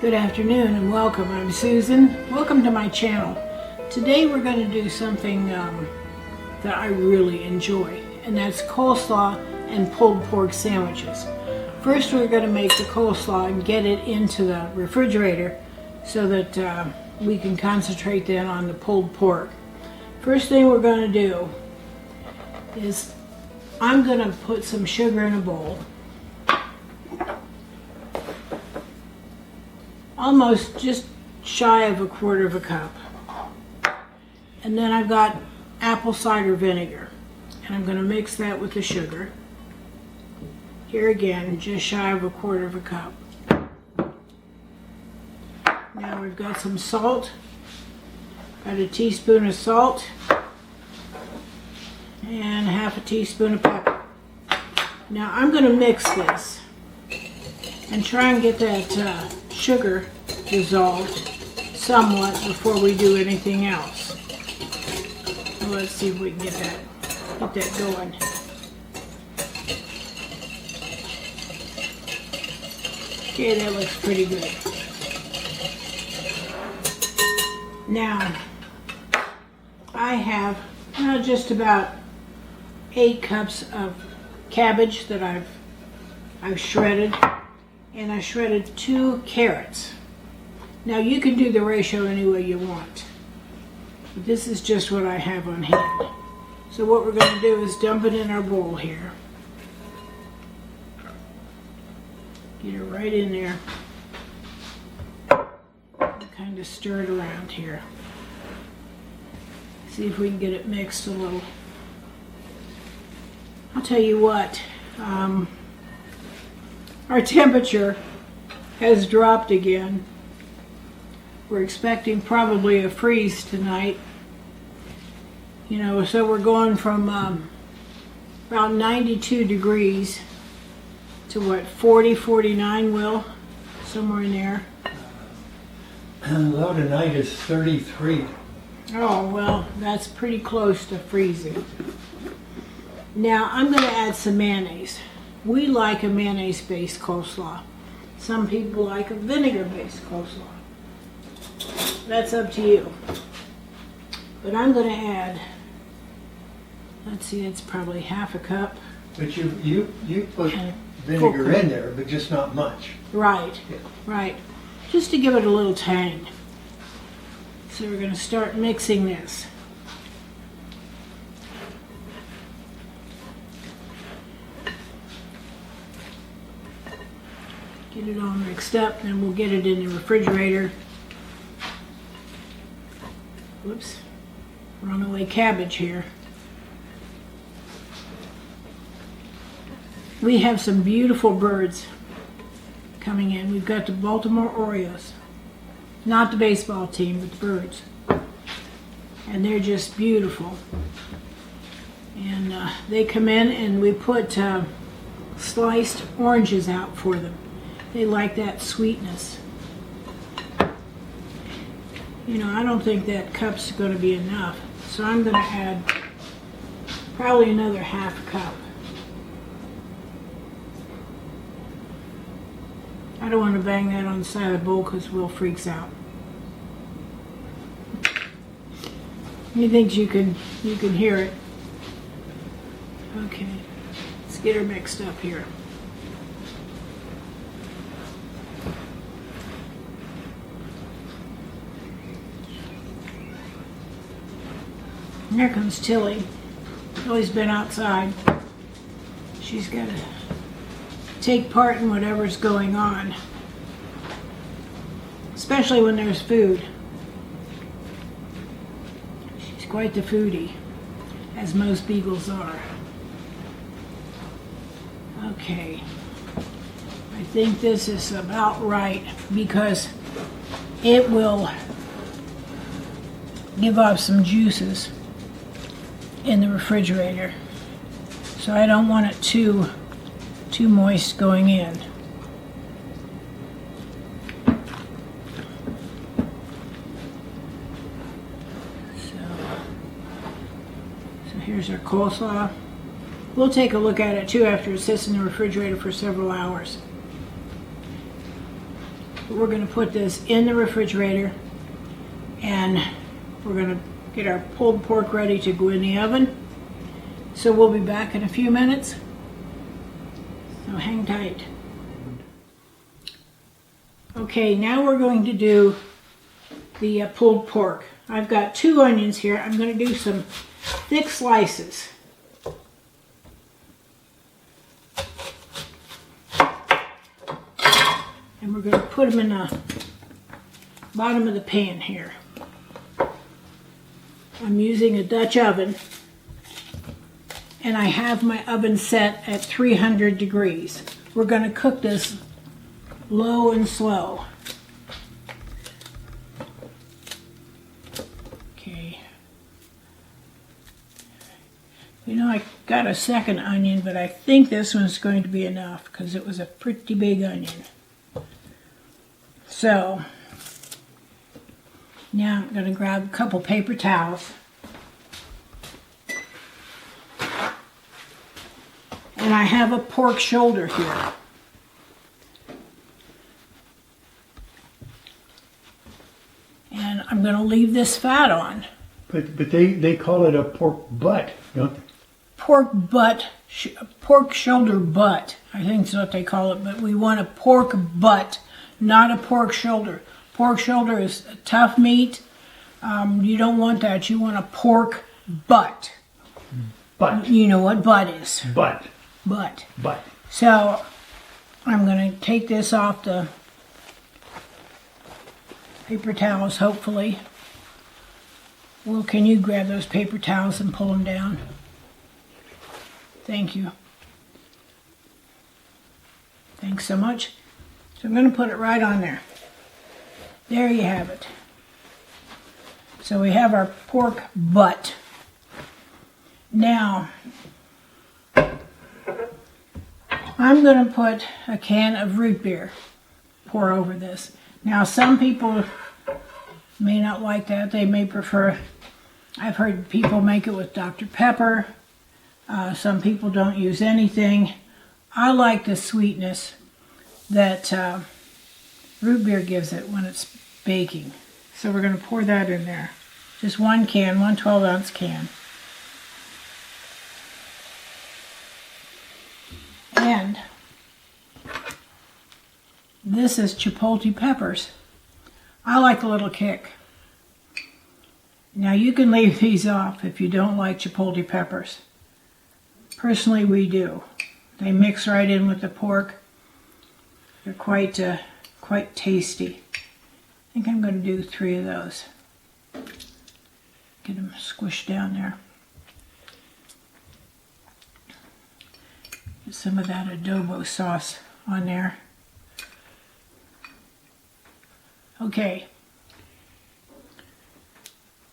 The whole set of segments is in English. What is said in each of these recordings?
Good afternoon and welcome. I'm Susan. Welcome to my channel. Today we're going to do something that I really enjoy, and that's coleslaw and pulled pork sandwiches. First we're going to make the coleslaw and get it into the refrigerator so that we can concentrate then on the pulled pork. First thing we're going to do is I'm going to put some sugar in a bowl. Almost just shy of 1/4 cup. And then I've got apple cider vinegar, and I'm going to mix that with the sugar. Here again, just shy of 1/4 cup. Now we've got some salt. Got a teaspoon of salt and 1/2 teaspoon of pepper. Now I'm going to mix this and try and get that sugar dissolved somewhat before we do anything else. So let's see if we can get that going. Okay, that looks pretty good. Now I have just about 8 cups of cabbage that I've shredded. And I shredded 2 carrots. Now you can do the ratio any way you want, but this is just what I have on hand. So what we're going to do is dump it in our bowl here. Get it right in there. Kind of stir it around here. See if we can get it mixed a little. I'll tell you what. Our temperature has dropped again. We're expecting probably a freeze tonight. So we're going from about 92 degrees to what, 40, 49, Will? Somewhere in there. Low tonight is 33. Oh, well, that's pretty close to freezing. Now I'm going to add some mayonnaise. We like a mayonnaise-based coleslaw. Some people like a vinegar-based coleslaw. That's up to you. But I'm going to add, let's see, it's probably 1/2 cup. But you put vinegar in there, but just not much. Right, yeah. Right. Just to give it a little tang. So we're going to start mixing this. Get it all mixed up, then we'll get it in the refrigerator. Whoops, runaway cabbage here. We have some beautiful birds coming in. We've got the Baltimore Orioles. Not the baseball team, but the birds. And they're just beautiful. And they come in and we put sliced oranges out for them. They like that sweetness. I don't think that cup's going to be enough, so I'm going to add probably another 1/2 cup. I don't want to bang that on the side of the bowl because Will freaks out. He thinks you can hear it. Okay, let's get her mixed up here. Here comes Tilly. Tilly's been outside. She's got to take part in whatever's going on, especially when there's food. She's quite the foodie, as most beagles are. Okay, I think this is about right because it will give off some juices in the refrigerator, so I don't want it too moist going in. So here's our coleslaw. We'll take a look at it too after it sits in the refrigerator for several hours. we're going to put this in the refrigerator, and we're going to get our pulled pork ready to go in the oven. So we'll be back in a few minutes. So hang tight. Okay, now we're going to do the pulled pork. I've got 2 onions here. I'm going to do some thick slices. And we're going to put them in the bottom of the pan here. I'm using a Dutch oven, and I have my oven set at 300 degrees. We're going to cook this low and slow. Okay. You know, I got a second onion, but I think this one's going to be enough because it was a pretty big onion. So, now I'm going to grab a couple paper towels. And I have a pork shoulder here. And I'm going to leave this fat on. But they call it a pork butt, don't they? Pork butt, pork shoulder butt. I think that's what they call it, but we want a pork butt, not a pork shoulder. Pork shoulder is a tough meat. You don't want that. You want a pork butt. Butt. You know what butt is. Butt. Butt. Butt. So I'm going to take this off the paper towels, hopefully. Well, can you grab those paper towels and pull them down? Thank you. Thanks so much. So I'm going to put it right on there. There you have it. So we have our pork butt. Now, I'm going to put a can of root beer, pour over this. Now, some people may not like that. They may prefer, I've heard people make it with Dr. Pepper. Some people don't use anything. I like the sweetness that root beer gives it when it's baking. So we're going to pour that in there. Just one can, one 12-ounce can. And this is chipotle peppers. I like a little kick. Now you can leave these off if you don't like chipotle peppers. Personally, we do. They mix right in with the pork. They're quite tasty. I think I'm going to do 3 of those. Get them squished down there. Get some of that adobo sauce on there. Okay.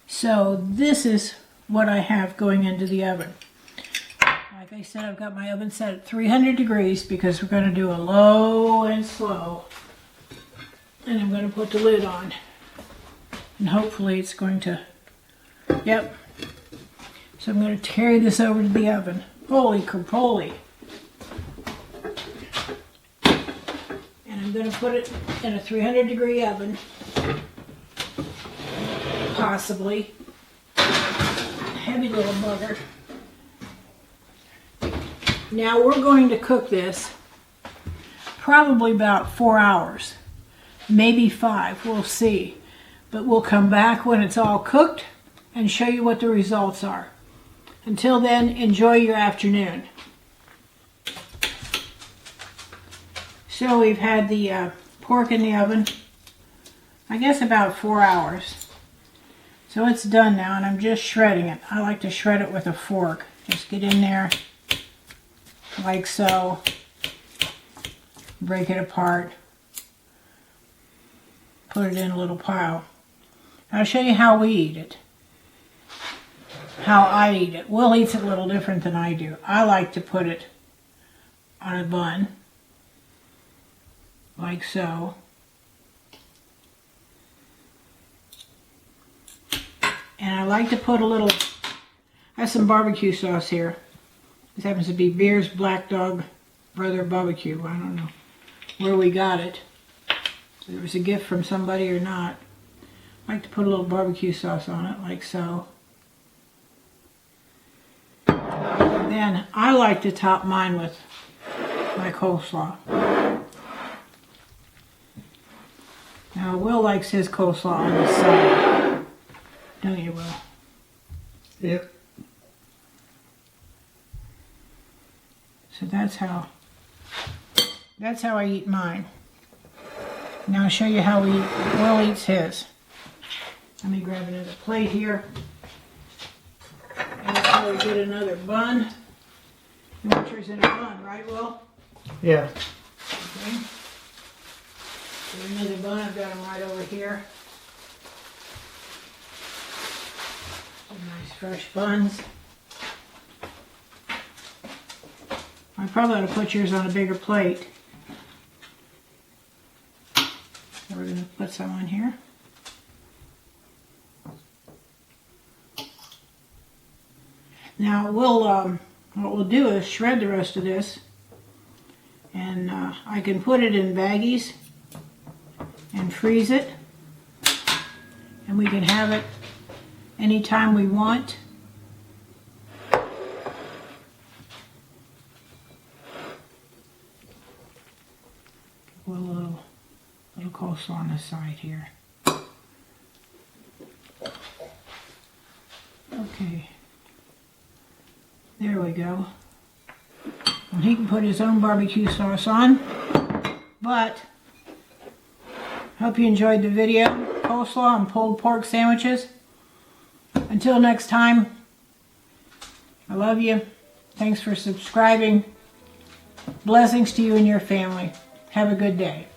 So this is what I have going into the oven. Like I said, I've got my oven set at 300 degrees because we're going to do a low and slow. And I'm going to put the lid on. And hopefully it's going to, yep. So I'm going to carry this over to the oven. Holy crapoly. And I'm going to put it in a 300 degree oven. Possibly. Heavy little bugger. Now we're going to cook this probably about 4 hours. Maybe 5, we'll see. But we'll come back when it's all cooked and show you what the results are. Until then, enjoy your afternoon. So we've had the pork in the oven, I guess about 4 hours. So it's done now, and I'm just shredding it. I like to shred it with a fork. Just get in there like so. Break it apart. Put it in a little pile. I'll show you how we eat it. How I eat it. Will eats it a little different than I do. I like to put it on a bun. Like so. And I like to put a little, I have some barbecue sauce here. This happens to be Beer's Black Dog Brother Barbecue. I don't know where we got it. Whether it was a gift from somebody or not. I like to put a little barbecue sauce on it, like so. And then I like to top mine with my coleslaw. Now, Will likes his coleslaw on the side. Don't you, Will? Yep. So that's how I eat mine. Now I'll show you how Will eats his. Let me grab another plate here. And I'll get another bun. You want yours in a bun, right, Will? Yeah. Okay. Get another bun. I've got them right over here. Some nice fresh buns. I probably ought to put yours on a bigger plate. So we're going to put some on here. Now what we'll do is shred the rest of this, and I can put it in baggies and freeze it, and we can have it anytime we want. Put a little coleslaw on the side here. Okay. There we go. And he can put his own barbecue sauce on. But, hope you enjoyed the video. Coleslaw and pulled pork sandwiches. Until next time, I love you. Thanks for subscribing. Blessings to you and your family. Have a good day.